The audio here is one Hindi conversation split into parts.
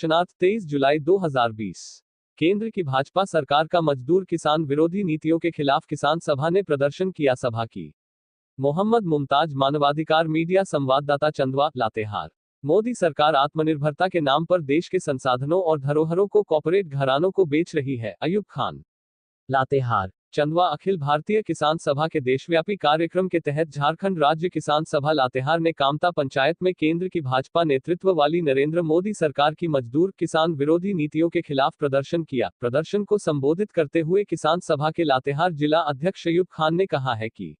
दर्शनार्थ 23 जुलाई 2020। केंद्र की भाजपा सरकार का मजदूर किसान विरोधी नीतियों के खिलाफ किसान सभा ने प्रदर्शन किया। सभा की मोहम्मद मुमताज, मानवाधिकार मीडिया संवाददाता, चंदवा, लातेहार। मोदी सरकार आत्मनिर्भरता के नाम पर देश के संसाधनों और धरोहरों को कॉर्पोरेट घरानों को बेच रही है। अयूब खान, लातेहार। चंदवा। अखिल भारतीय किसान सभा के देशव्यापी कार्यक्रम के तहत झारखंड राज्य किसान सभा लातेहार ने कामता पंचायत में केंद्र की भाजपा नेतृत्व वाली नरेंद्र मोदी सरकार की मजदूर किसान विरोधी नीतियों के खिलाफ प्रदर्शन किया। प्रदर्शन को संबोधित करते हुए किसान सभा के लातेहार जिला अध्यक्ष अयूब खान ने कहा है कि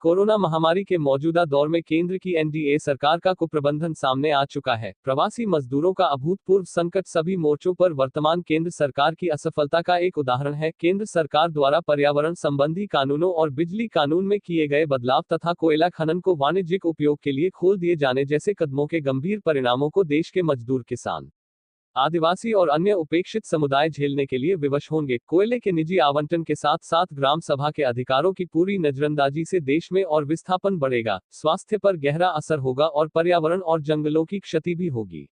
कोरोना महामारी के मौजूदा दौर में केंद्र की एनडीए सरकार का कुप्रबंधन सामने आ चुका है। प्रवासी मजदूरों का अभूतपूर्व संकट सभी मोर्चों पर वर्तमान केंद्र सरकार की असफलता का एक उदाहरण है। केंद्र सरकार द्वारा पर्यावरण संबंधी कानूनों और बिजली कानून में किए गए बदलाव तथा कोयला खनन को वाणिज्यिक उपयोग के लिए खोल दिए जाने जैसे कदमों के गंभीर परिणामों को देश के मजदूर किसान, आदिवासी और अन्य उपेक्षित समुदाय झेलने के लिए विवश होंगे। कोयले के निजी आवंटन के साथ साथ ग्राम सभा के अधिकारों की पूरी नजरअंदाजी से देश में और विस्थापन बढ़ेगा, स्वास्थ्य पर गहरा असर होगा और पर्यावरण और जंगलों की क्षति भी होगी।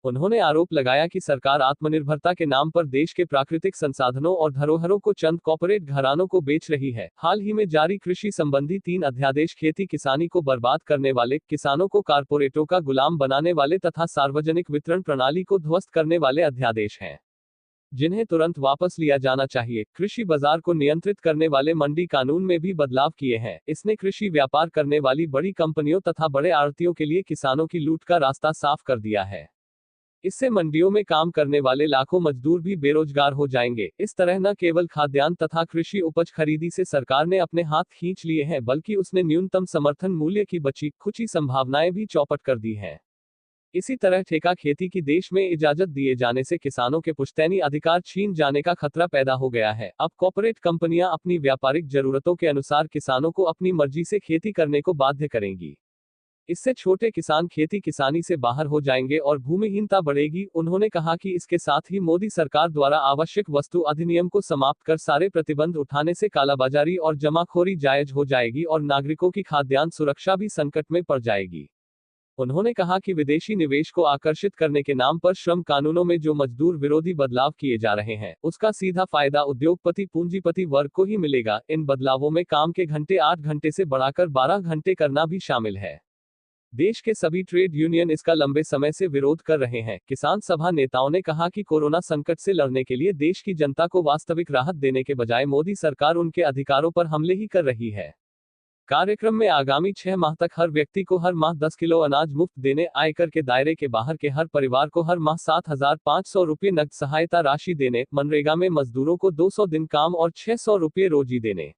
उन्होंने आरोप लगाया कि सरकार आत्मनिर्भरता के नाम पर देश के प्राकृतिक संसाधनों और धरोहरों को चंद कॉर्पोरेट घरानों को बेच रही है। हाल ही में जारी कृषि संबंधी 3 अध्यादेश खेती किसानी को बर्बाद करने वाले, किसानों को कारपोरेटों का गुलाम बनाने वाले तथा सार्वजनिक वितरण प्रणाली को ध्वस्त करने वाले अध्यादेश हैं, जिन्हें तुरंत वापस लिया जाना चाहिए। कृषि बाजार को नियंत्रित करने वाले मंडी कानून में भी बदलाव किए हैं। इसने कृषि व्यापार करने वाली बड़ी कंपनियों तथा बड़े आढ़तियों के लिए किसानों की लूट का रास्ता साफ कर दिया है। इससे मंडियों में काम करने वाले लाखों मजदूर भी बेरोजगार हो जाएंगे। इस तरह न केवल खाद्यान्न तथा कृषि उपज खरीदी से सरकार ने अपने हाथ खींच लिए हैं, बल्कि उसने न्यूनतम समर्थन मूल्य की बची खुची संभावनाएं भी चौपट कर दी हैं। इसी तरह ठेका खेती की देश में इजाजत दिए जाने से किसानों के पुश्तैनी अधिकार छीन जाने का खतरा पैदा हो गया है। अब कॉर्पोरेट कंपनियां अपनी व्यापारिक जरूरतों के अनुसार किसानों को अपनी मर्जी से खेती करने को बाध्य करेंगी। इससे छोटे किसान खेती किसानी से बाहर हो जाएंगे और भूमिहीनता बढ़ेगी। उन्होंने कहा कि इसके साथ ही मोदी सरकार द्वारा आवश्यक वस्तु अधिनियम को समाप्त कर सारे प्रतिबंध उठाने से कालाबाजारी और जमाखोरी जायज हो जाएगी और नागरिकों की खाद्यान्न सुरक्षा भी संकट में पड़ जाएगी। उन्होंने कहा कि विदेशी निवेश को आकर्षित करने के नाम पर श्रम कानूनों में जो मजदूर विरोधी बदलाव किए जा रहे हैं, उसका सीधा फायदा उद्योगपति पूंजीपति वर्ग को ही मिलेगा। इन बदलावों में काम के घंटे 8 घंटे से बढ़ाकर 12 घंटे करना भी शामिल है। देश के सभी ट्रेड यूनियन इसका लंबे समय से विरोध कर रहे हैं। किसान सभा नेताओं ने कहा कि कोरोना संकट से लड़ने के लिए देश की जनता को वास्तविक राहत देने के बजाय मोदी सरकार उनके अधिकारों पर हमले ही कर रही है। कार्यक्रम में आगामी 6 माह तक हर व्यक्ति को हर माह 10 किलो अनाज मुफ्त देने, आयकर के दायरे के बाहर के हर परिवार को हर माह 7,500 रुपये नकद सहायता राशि देने, मनरेगा में मजदूरों को 200 दिन काम और 600 रुपये रोजी देने,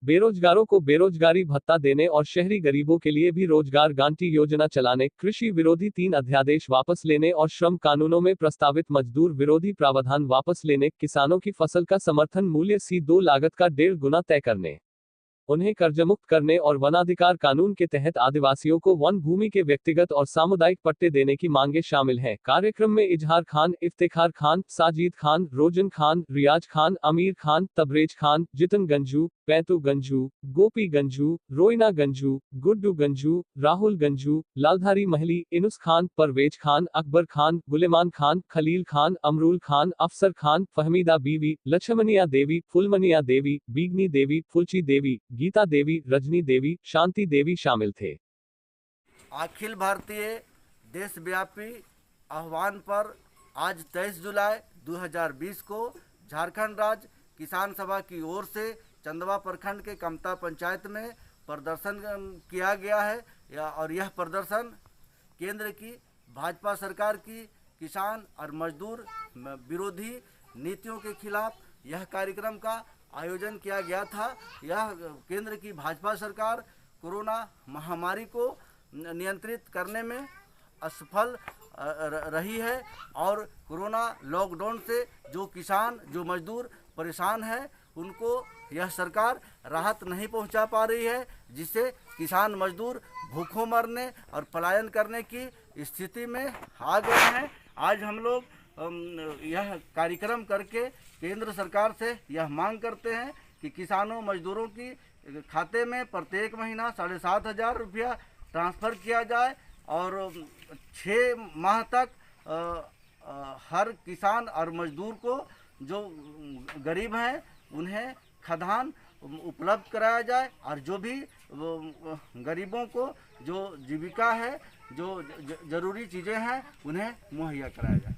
बेरोजगारों को बेरोजगारी भत्ता देने और शहरी गरीबों के लिए भी रोजगार गारंटी योजना चलाने, कृषि विरोधी 3 अध्यादेश वापस लेने और श्रम कानूनों में प्रस्तावित मजदूर विरोधी प्रावधान वापस लेने, किसानों की फसल का समर्थन मूल्य C2 लागत का 1.5 गुना तय करने, उन्हें कर्जमुक्त करने और वनाधिकार कानून के तहत आदिवासियों को वन भूमि के व्यक्तिगत और सामुदायिक पट्टे देने की मांगे शामिल हैं। कार्यक्रम में इजहार खान, इफ्तिखार खान, साजिद खान, रोजन खान, रियाज खान, अमीर खान, तबरेज खान, जितन गंजू, पैतू गंजू, गोपी गंजू, रोइना गंजू, गुड्डू गंजू, राहुल गंजू, लालधारी महली, इनुस खान, परवेज खान, अकबर खान, गुलेमान खान, खलील खान, अमरूल खान, अफसर खान, फहमीदा बीवी, लक्ष्मनिया देवी, फुलमनिया देवी, बीगनी देवी, फुलची देवी, गीता देवी, रजनी देवी, शांति देवी शामिल थे। अखिल भारतीय देशव्यापी आह्वान पर आज 23 जुलाई 2020 को झारखंड राज्य किसान सभा की ओर से चंदवा प्रखंड के कामता पंचायत में प्रदर्शन किया गया है और यह प्रदर्शन केंद्र की भाजपा सरकार की किसान और मजदूर विरोधी नीतियों के खिलाफ यह कार्यक्रम का आयोजन किया गया था। यह केंद्र की भाजपा सरकार कोरोना महामारी को नियंत्रित करने में असफल रही है और कोरोना लॉकडाउन से जो किसान जो मजदूर परेशान हैं उनको यह सरकार राहत नहीं पहुंचा पा रही है, जिससे किसान मजदूर भूखों मरने और पलायन करने की स्थिति में आ गए हैं। आज हम लोग यह कार्यक्रम करके केंद्र सरकार से यह मांग करते हैं कि किसानों मजदूरों की खाते में प्रत्येक महीना 7,500 रुपया ट्रांसफ़र किया जाए और 6 माह तक हर किसान और मजदूर को जो गरीब हैं उन्हें खदान उपलब्ध कराया जाए और जो भी गरीबों को जो जीविका है, जो जरूरी चीज़ें हैं उन्हें मुहैया कराया जाए।